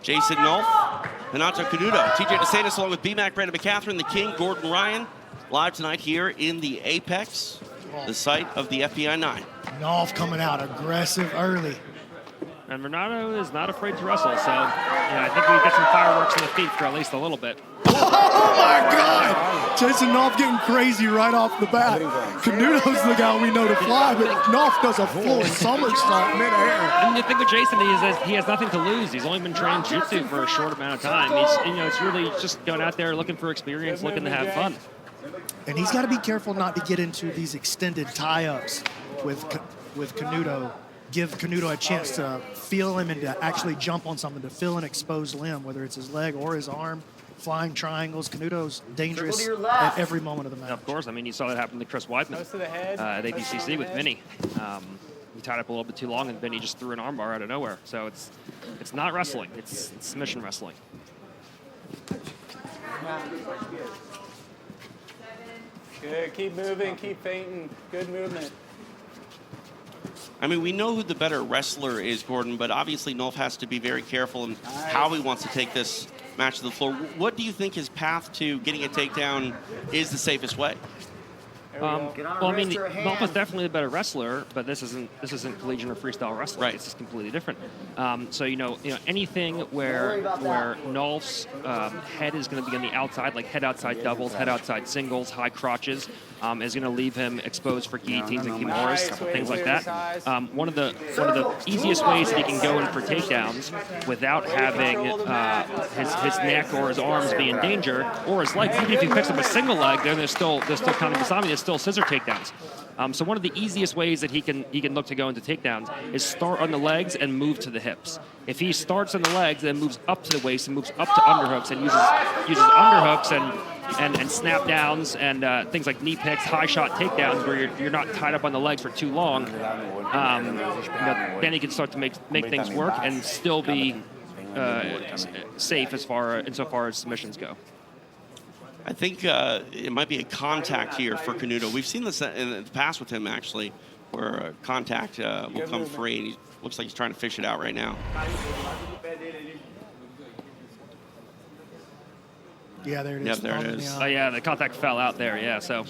Jason Nolf, Renato Canuto, TJ DeSantis, along with B-Mac, Brandon McCatherine, the King, Gordon Ryan, live tonight here in the Apex, the site of the FBI 9. Nolf coming out aggressive early. And Renato is not afraid to wrestle, so I think we get some fireworks in the feet for at least a little bit. Oh my God! Jason Nolf getting crazy right off the bat. Canuto's the guy we know to fly, but Nolf does a full somersault midair. And the thing with Jason is that he has nothing to lose. He's only been training jiu-jitsu for a short amount of time. He's, it's really just going out there looking for experience, looking to have fun. And he's got to be careful not to get into these extended tie-ups with Canuto. Give Canuto a chance to feel him and to actually jump on something, to feel an exposed limb, whether it's his leg or his arm. Flying triangles. Canuto's dangerous at every moment of the match. Of course. I mean, you saw that happen to Chris Weidman at ADCC with Vinny. He tied up a little bit too long, and Vinny just threw an armbar out of nowhere. So it's not wrestling. It's submission wrestling. Good. Keep moving. Keep feinting. Good movement. I mean, we know who the better wrestler is, Gordon, but obviously Nolf has to be very careful in how he wants to take this match to the floor. What do you think his path to getting a takedown is the safest way? Well, I mean, Nolf is definitely a better wrestler, but this isn't collegiate or freestyle wrestling. Right. It's just completely different. So anything where Nolf's head is going to be on the outside, like head outside doubles, head outside singles, high crotches, is going to leave him exposed for guillotines and kimuras, things like that. One of the easiest ways that he can go in for takedowns without having his neck or his arms be in danger, or his legs. Even if he picks up a single leg, then there's still counting besami. There's still scissor takedowns. So one of the easiest ways that he can look to go into takedowns is start on the legs and move to the hips. If he starts on the legs and moves up to the waist and moves up to underhooks and uses underhooks and snap downs and things like knee picks, high shot takedowns where you're not tied up on the legs for too long, then he can start to make things work and still be safe insofar as submissions go. I think it might be a contact here for Canuto. We've seen this in the past with him, actually, where a contact will come free, and he looks like he's trying to fish it out right now. Yeah, there it is. Yep, there it is. Oh, yeah, the contact fell out there, yeah, so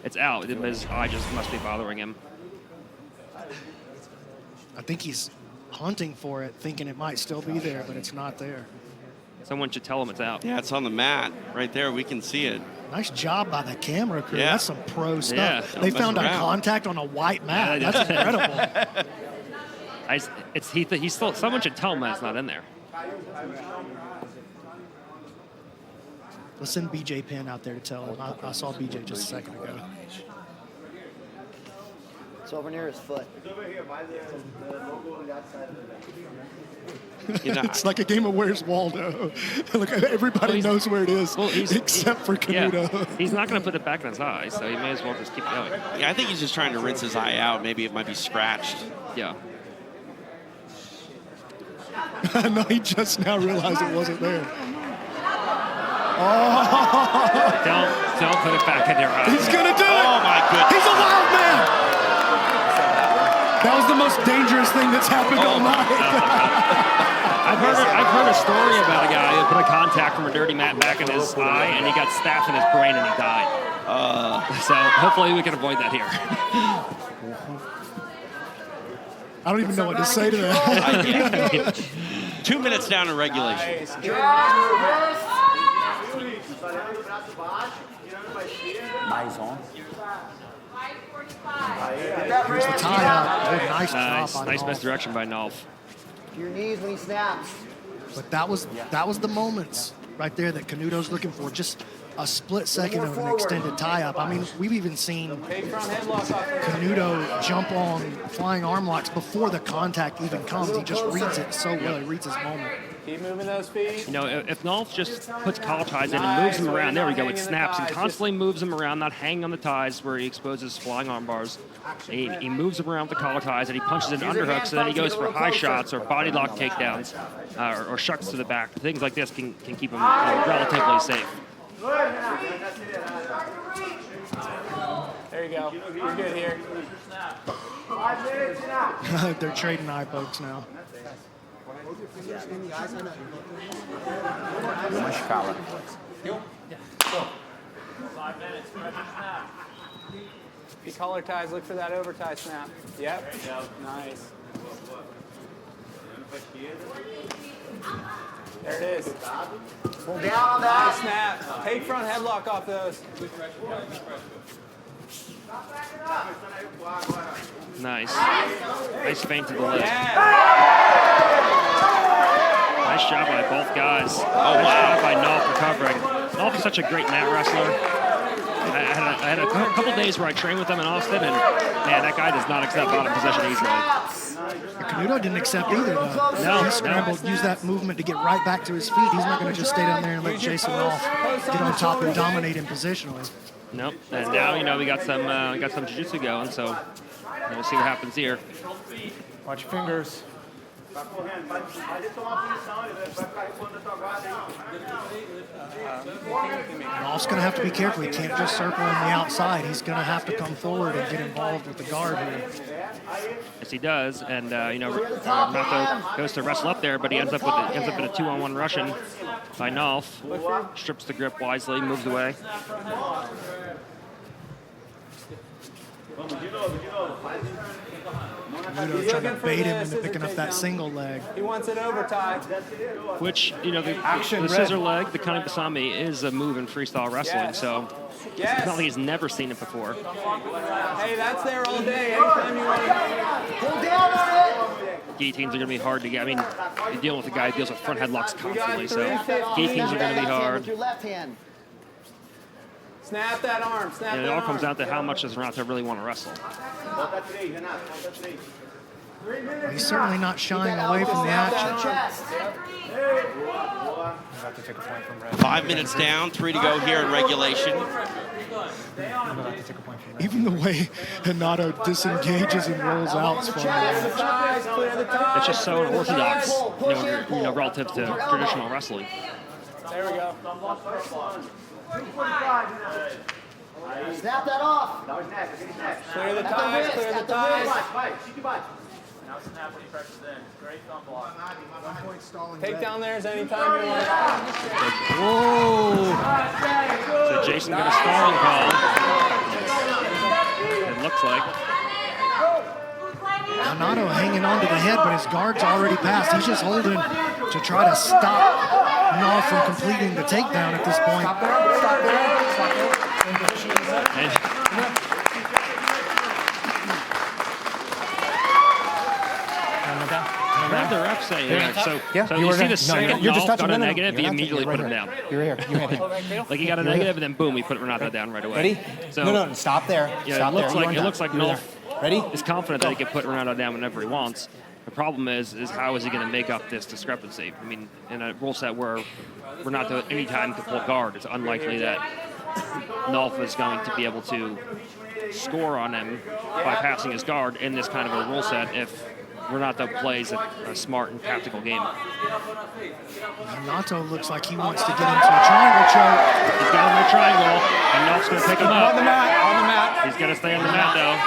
it's out. His eye just must be bothering him. I think he's hunting for it, thinking it might still be there, but it's not there. Someone should tell him it's out. Yeah, it's on the mat right there. We can see it. Nice job by the camera crew. Yeah. That's some pro stuff. Yeah, they found a contact on a white mat. Yeah, that's incredible. He's still. Someone should tell him that it's not in there. Let's send BJ Penn out there to tell him. I saw BJ just a second ago. It's over near his foot. It's like a game of Where's Waldo. Look, everybody knows where it is, except for Canuto. Yeah, he's not going to put it back in his eye, so he may as well just keep going. Yeah, I think he's just trying to rinse his eye out. Maybe it might be scratched. Yeah. No, he just now realized it wasn't there. Oh! Don't put it back in your eye. He's going to do it! Oh, my goodness. He's a wild man! That was the most dangerous thing that's happened all night. I've heard a story about a guy who put a contact from a dirty mat back in his eye, and he got stabbed in his brain, and he died. So hopefully we can avoid that here. I don't even know what to say to that. 2 minutes down in regulation. Mais on. Here's the tie-up. Nice job by Nice Nolf. misdirection by Nolf. Your knees when he snaps. But that was the moments right there that Canuto's looking for. Just a split second of an extended tie-up. I mean, we've even seen Canuto jump on flying arm locks before the contact even comes. He just reads it so well. He reads his moment. Keep moving those feet. If Nolf just puts collar ties in and moves him around, there we go, it snaps and constantly moves him around, not hanging on the ties where he exposes flying arm bars. He moves him around with the collar ties and he punches into underhooks, so then he goes for high shots or body lock takedowns or shucks to the back. Things like this can keep him relatively safe. There you go. You're good here. They're trading eye pokes now. Uma escala. 5 minutes. If he collar ties, look for that over tie snap. Yep. Nice. There it is. Pull down on that. Nice snap. Take front headlock off those. Nice. Nice feint to the leg. Yeah. Nice job by both guys. Oh, Nice wow. job by Nolf recovering. Nolf is such a great mat wrestler. I had a couple days where I trained with him in Austin, and man, that guy does not accept bottom position easily. Canuto didn't accept either, though. No, He scrambled, used that movement to get right back to his feet. He's not going to just stay down there and let Jason Nolf get on top and dominate him positionally. Nope. And now, we got some jiu-jitsu going, so we'll see what happens here. Watch your fingers. Nolf's going to have to be careful. He can't just circle on the outside. He's going to have to come forward and get involved with the guard here. Yes, he does. And Renato goes to wrestle up there, but he ends up in a 2-on-1 Russian by Nolf. Strips the grip wisely, moves away. Canuto trying to bait him into picking up that single leg. He wants it over tie. Which, the scissor leg, the Kani Basami, is a move in freestyle wrestling, so Yes. it's not like he's never seen it before. Hey, that's there all day. Anytime you want to. Pull down on it. Guillotines are going to be hard to get. I mean, you're dealing with a guy who deals with front headlocks constantly, so 350. guillotines are going to be hard. With your left hand. Snap that arm. Snap And it that all arm. comes down to how much does Renato really want to wrestle. He's certainly not shying away from the action. Chest. About to take a point from Red. 5 minutes down, 3 to go here in regulation. I'm about to take a point from Red. Even the way Renato disengages and rolls out is fun. Chest. Ties, clear the ties. It's just so unorthodox, relative to traditional wrestling. There we go. Snap that off. Clear the At the ties. wrist, Clear the at the ties. Now snap when he presses in. Great thumb block. Take down theirs anytime you want. Whoa! So Jason got a stalling call. It looks like. Renato hanging on to the head, but his guard's already passed. He's just holding to try to stop Nolf from completing the takedown at this point. Stop there. Stop there. Stop there. In position. And I heard the ref say so you you were see there. the second you're just Nolf touching. got a No, negative, he you're not immediately touching. put him You're down. right here. You're here. You had Like he got a negative, and then boom, he put Renato down right away. Ready? So No, stop there. Yeah, Stop it looks there. like You were Nolf there. Ready? is confident that he can put Renato down whenever he wants. The problem is how is he going to make up this discrepancy? I mean, in a rule set where Renato at any time can pull guard, it's unlikely that Nolf is going to be able to score on him by passing his guard in this kind of a rule set if Renato plays a smart and tactical game. Renato looks like he wants to get into a triangle choke. He's got him in a triangle, and Nolf's going to pick him On the up. mat. On the mat. He's going to stay on the mat, though.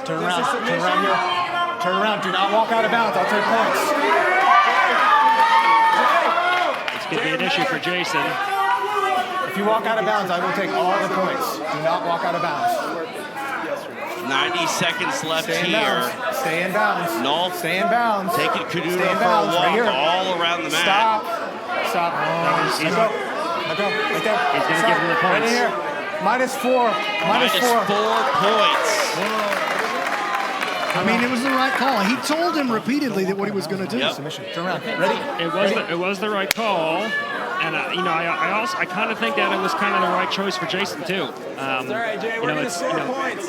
Turn around. Turn around here. Turn around. Do not walk out of bounds. I'll take points. This could be an issue for Jason. If you walk out of bounds, I will take all the points. Do not walk out of bounds. 90 seconds left Stay in here. bounds. Stay in bounds. Nolf Stay in bounds. taking Canuto Stay for in a bounds. Right walk here. all around the mat. Stop. Stop. Let go. Let go. Right there. He's gonna Stop. give him the Right points. in here. -4. Minus -4. 4 points. I mean, it was the right call. He told him repeatedly that what he was going to do. Yep. Submission. Turn around. Ready? It was the right call, and I kind of think that it was kind of the right choice for Jason too. It's all right, Jay. We're going to score points.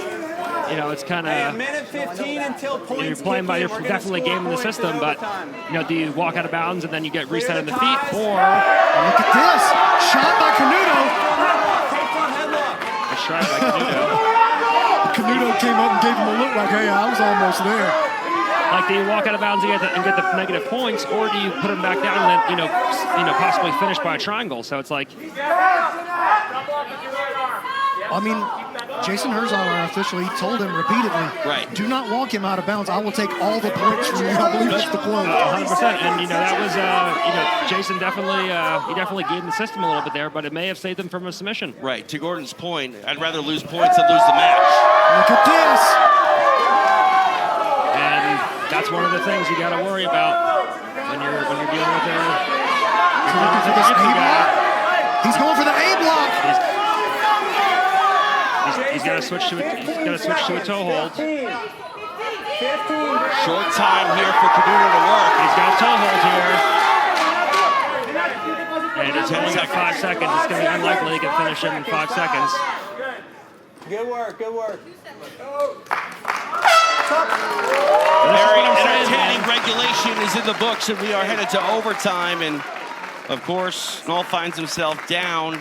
It's kind Hey, a of minute 15 until points. you're playing by kick your in. We're gonna definitely score gaming the points system, in but overtime. do you walk out of bounds and then you get reset in the the feet, ties. or Look at this. Shot by Canuto. Take front headlock. a strike by Canuto? Canuto came up and gave him a look like, hey, I was almost there. Like, do you walk out of bounds and get the negative points, or do you put him back down and then possibly finish by a triangle? So it's like I mean, Jason Herzog, our official, he told him repeatedly, Right. do not walk him out of bounds. I will take all the points from you. I believe that's the quote. 100%. And, that was, Jason definitely gave the system a little bit there, but it may have saved him from a submission. Right. To Gordon's point, I'd rather lose points than lose the match. Look at this. And that's one of the things you got to worry about when you're dealing with He's looking for this A block. He's going for the A block. He's got to switch to a toe hold. 15. Short time here for Canuto to work. He's got a toe hold here. And it's only got 5 seconds. It's going to be unlikely he can finish him in 5 seconds. Good work, good work. Very entertaining regulation is in the books, and we are headed to overtime. And, of course, Nolf finds himself down.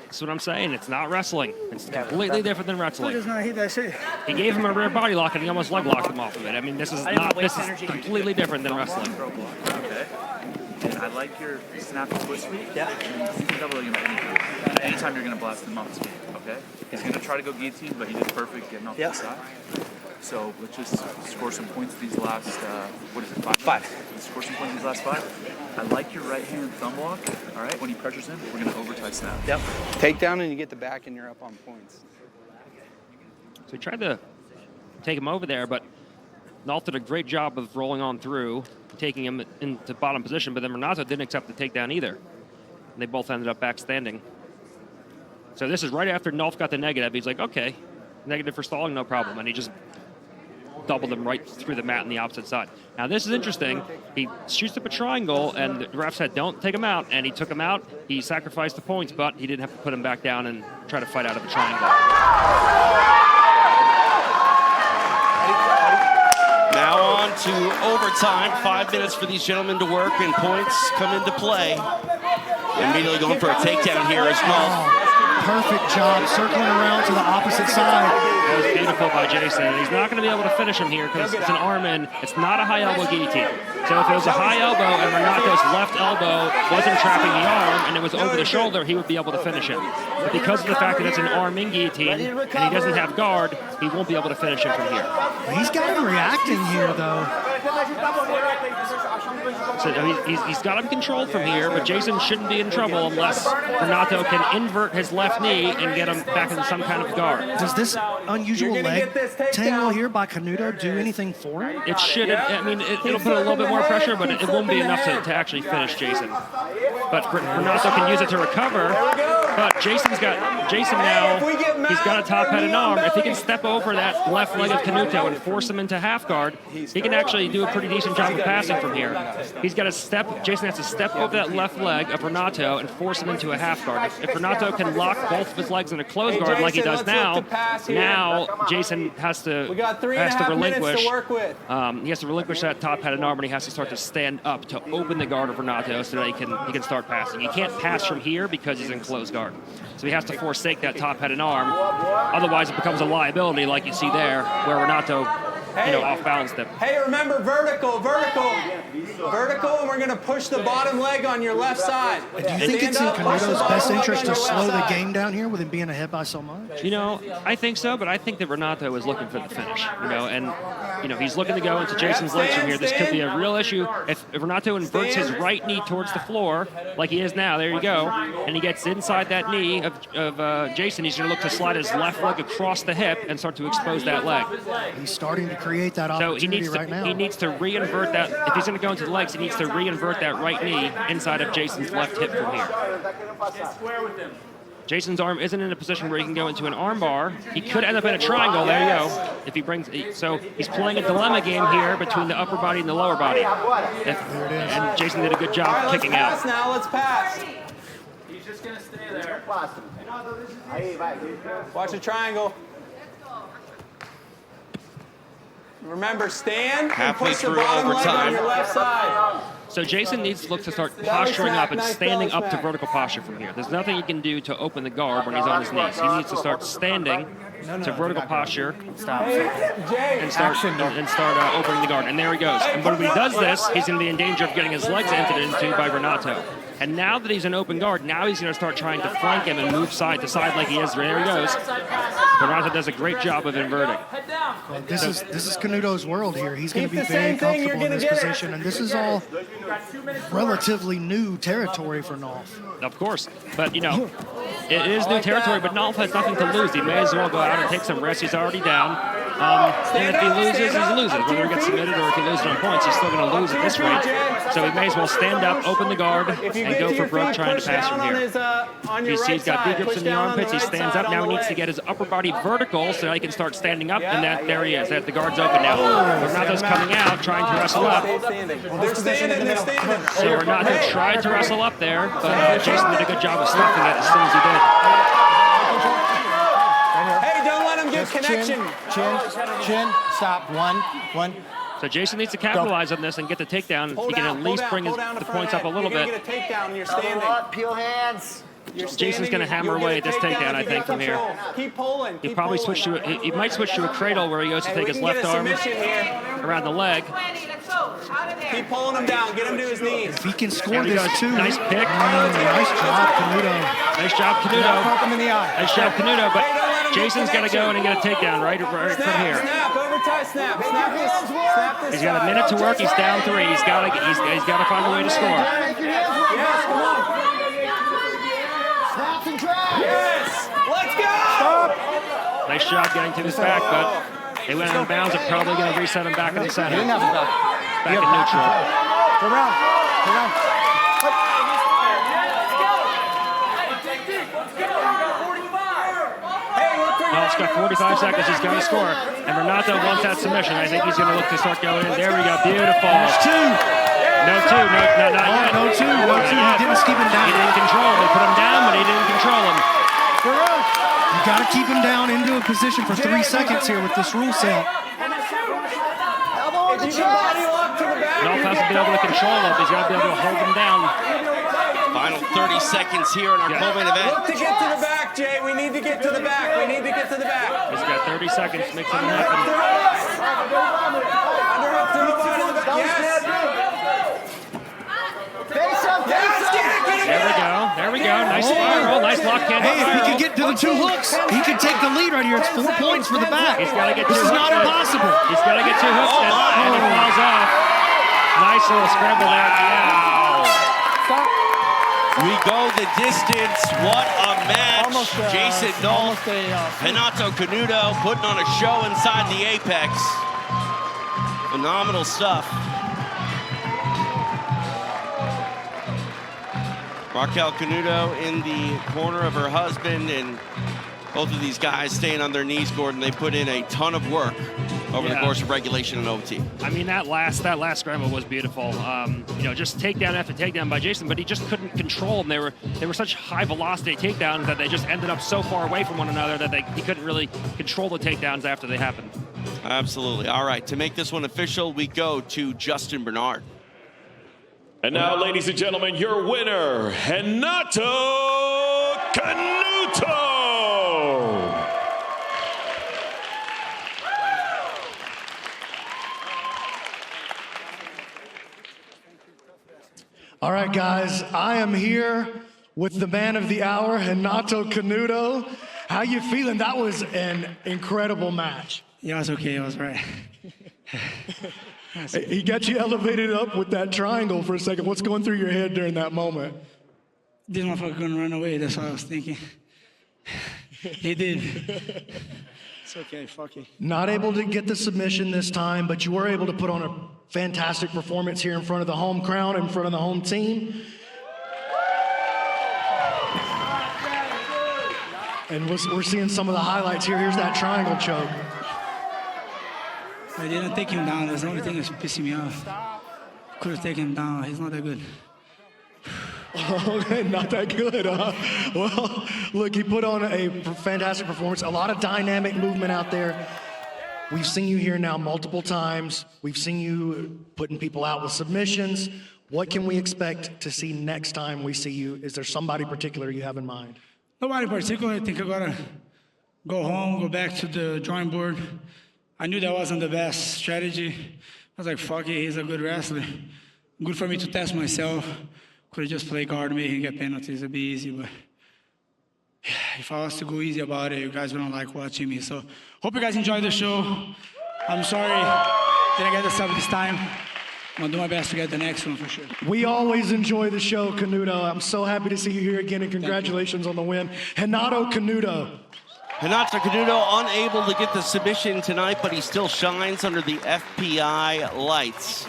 That's what I'm saying. It's not wrestling. It's completely different than wrestling. He gave him a rear body lock, and he almost leg locked him off of it. I mean, this is completely different than wrestling. Okay. And I like your snap and twist speed. Yeah. You can double him anytime. Anytime you're going to blast him off speed, okay? He's going to try to go guillotine, but he did perfect getting off the side. So let's just score some points these last, 5? Let's score some points these last 5. I like your right hand thumb block. All right, when he pressures in, we're going to over-tie snap. Yep. Take down and you get the back and you're up on points. So he tried to take him over there, but Nolf did a great job of rolling on through, taking him into bottom position, but then Renato didn't accept the takedown either. And they both ended up back standing. So this is right after Nolf got the negative. He's like, okay, negative for stalling, no problem. And he just doubled him right through the mat on the opposite side. Now this is interesting. He shoots up a triangle, and the ref said, don't take him out. And he took him out. He sacrificed the points, but he didn't have to put him back down and try to fight out of a triangle. Now on to overtime. 5 minutes for these gentlemen to work, and points come into play. Immediately going for a takedown here is Nolf. Perfect job circling around to the opposite side. That was beautiful by Jason. He's not going to be able to finish him here because it's an arm in. It's not a high elbow guillotine. So if it was a high elbow and Renato's left elbow wasn't trapping the arm and it was over the shoulder, he would be able to finish him. But because of the fact that it's an arm in guillotine and he doesn't have guard, he won't be able to finish him from here. He's got him reacting here, though. So he's got him controlled from here, but Jason shouldn't be in trouble unless Renato can invert his left knee and get him back in some kind of guard. Does this unusual leg tangle here by Canuto do anything for him? It should. It'll put a little bit more pressure, but it won't be enough to actually finish Jason. But Renato can use it to recover. But Jason now, he's got a top-headed arm. If he can step over that left leg of Canuto and force him into half guard, he can actually do a pretty decent job of passing from here. He's got to step. Jason has to step over that left leg of Renato and force him into a half guard. If Renato can lock both of his legs in a closed guard like he does now, Jason has to relinquish. He has to relinquish that top-headed arm, and he has to start to stand up to open the guard of Renato so that he can start passing. He can't pass from here because he's in closed guard. So he has to forsake that top-headed arm. Otherwise, it becomes a liability like you see there, where Renato off-balanced him. Hey, remember vertical, and we're going to push the bottom leg on your left side. Do you think it's in Canuto's best interest to slow the game down here with him being ahead by so much? I think so, but I think that Renato is looking for the finish, and he's looking to go into Jason's legs from here. This could be a real issue. If Renato inverts his right knee towards the floor, like he is now, there you go, and he gets inside that knee of Jason, he's going to look to slide his left leg across the hip and start to expose that leg. He's starting to create that opportunity right now. He needs to re-invert that. If he's going to go into the legs, he needs to re-invert that right knee inside of Jason's left hip from here. Jason's arm isn't in a position where he can go into an arm bar. He could end up in a triangle. There you go. If he brings, so he's playing a dilemma game here between the upper body and the lower body. And Jason did a good job kicking out. Now let's pass. He's just going to stay there. Watch the triangle. Remember, stand Halfway and push the through bottom leg overtime. on your left side. So Jason needs to look to start posturing up and standing up to vertical posture from here. There's nothing he can do to open the guard when he's on his knees. He needs to start standing to vertical posture and start opening the guard. And there he goes. And when he does this, he's going to be in danger of getting his legs entered into by Renato. And now that he's in open guard, now he's going to start trying to flank him and move side to side like he is. There he goes. Renato does a great job of inverting. Well, this is Canuto's world here. He's going to Keep be the very same thing, you're comfortable in gonna this get it. position, and this is all relatively new territory for Nolf. Of course, but it is new territory, but Nolf has nothing to lose. He may as well go out and take some rest. He's already down. And if he loses, he loses. Whether he gets submitted or if he loses on points, he's still going to lose at this rate. So he may as well stand up, open the guard, and go for broke trying to pass from here. You see he's got B grips in the armpits. He stands up. Now he needs to get his upper body vertical so he can start standing up. And there he is. The guard's open now. Renato's coming out, trying to wrestle up. They're standing. So Renato tried to wrestle up there, but Jason did a good job of stopping it as soon as he did. Hey, don't let him get connection. Chin, stop. One. So Jason needs to capitalize on this and get the takedown. He can at least bring the points up a little bit. You're gonna get a takedown and you're standing. Up, peel hands. Jason's going to hammer away at this takedown, I think, from here. Keep pulling. He'll probably switch to he might switch to a cradle where he goes to take his left arm around the leg. Keep pulling him down. Get him to his knees. If he can score this too. Nice pick. Nice job, Canuto. Nice job, Canuto. Poke him in the eye. Nice job, Canuto. But Jason's got to go and get a takedown right from here. Snap, overtie snap. Snap this. He's got a minute to work. He's down 3. He's got to find a way to score. Yes, come on. Snaps and drags. Yes. Let's go. Nice job getting to his back, but they went out of bounds. They're probably going to reset him back in the center. Back in neutral. Go around. Nolf's got 45 seconds. He's got to score. And Renato wants that submission. I think he's going to look to start going in. There we go. Beautiful. There's 2. No 2. Not yet. No 2. He didn't keep him down. He didn't control him. They put him down, but he didn't control him. You got to keep him down into a position for 3 seconds here with this rule set. Elbow on the chest. Nolf has to be able to control him. He's got to be able to hold him down. Final 30 seconds here in our co-main event. Look to get to the back, Jay. We need to get to the back. He's got 30 seconds to make something happen. Underhook to the body of the back. Yes. Face up. There we go. Nice spiral. Nice lock hand. Hey, if he can get to the 2 hooks, he can take the lead right here. It's 4 points for the back. He's got to get 2 This is hooks not in. impossible. He's got to get 2 hooks in, and he falls off. Nice little scramble there. We go the distance. What a match. Jason Nolf, Renato Canuto putting on a show inside the Apex. Phenomenal stuff. Raquel Canuto in the corner of her husband, and both of these guys staying on their knees, Gordon. They put in a ton of work over the course of regulation and OT. I mean, that last scramble was beautiful. Just takedown after takedown by Jason, but he just couldn't control them. They were such high velocity takedowns that they just ended up so far away from one another that he couldn't really control the takedowns after they happened. Absolutely. All right, to make this one official, we go to Justin Bernard. And now, ladies and gentlemen, your winner, Renato Canuto. All right, guys, I am here with the man of the hour, Renato Canuto. How you feeling? That was an incredible match. Yeah, I was okay. I was right. He got you elevated up with that triangle for a second. What's going through your head during that moment? This motherfucker gonna run away. That's what I was thinking. He did. It's okay. Fuck it. Not able to get the submission this time, but you were able to put on a fantastic performance here in front of the home crowd, in front of the home team. And we're seeing some of the highlights here. Here's that triangle choke. I didn't take him down. That's the only thing that's pissing me off. Could have taken him down. He's not that good. Okay, not that good, huh? Well, look, he put on a fantastic performance. A lot of dynamic movement out there. We've seen you here now multiple times. We've seen you putting people out with submissions. What can we expect to see next time we see you? Is there somebody particular you have in mind? Nobody particular. I think I gotta go home, go back to the drawing board. I knew that wasn't the best strategy. I was like, fuck it, he's a good wrestler. Good for me to test myself. Could have just played guard, made him get penalties. It'd be easy, but if I was to go easy about it, you guys wouldn't like watching me. So hope you guys enjoyed the show. I'm sorry didn't get the sub this time. I'm gonna do my best to get the next one for sure. We always enjoy the show, Canuto. I'm so happy to see you here again, and congratulations on the win. Renato Canuto. Renato Canuto unable to get the submission tonight, but he still shines under the FPI lights.